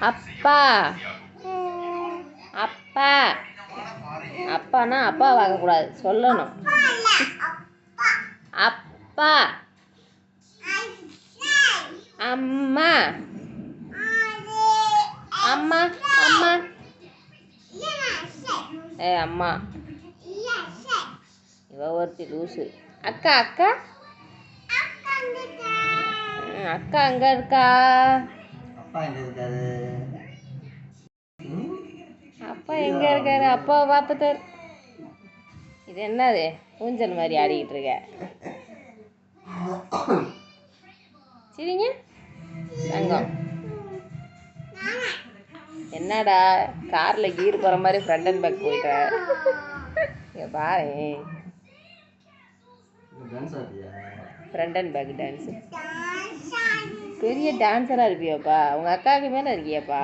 அப்பா அப்பா அப்பானா அப்பா பார்க்கக்கூடாது சொல்லணும். அப்பா அம்மா அம்மா அம்மா அம்மா இவ ஒருத்தி லூசு. அக்கா அக்கா அக்கா அங்கே இருக்கா? அப்பா எங்கே இருக்காரு? அப்பாவை பார்த்துட்டாரு. இது என்னது ஊஞ்சல் மாதிரி ஆடிக்கிட்டு இருக்க? சரிங்க தங்கம். என்னடா காரில் கீர் போகிற மாதிரி ஃப்ரண்ட் அண்ட் பேக் போயிட்ட? இங்கே பாரு, ஃப்ரண்ட் அண்ட் பேக் டான்ஸு. பெரிய டான்ஸராக இருப்பியாப்பா, உங்கள் அக்காவுக்கு மேலே இருக்கியாப்பா.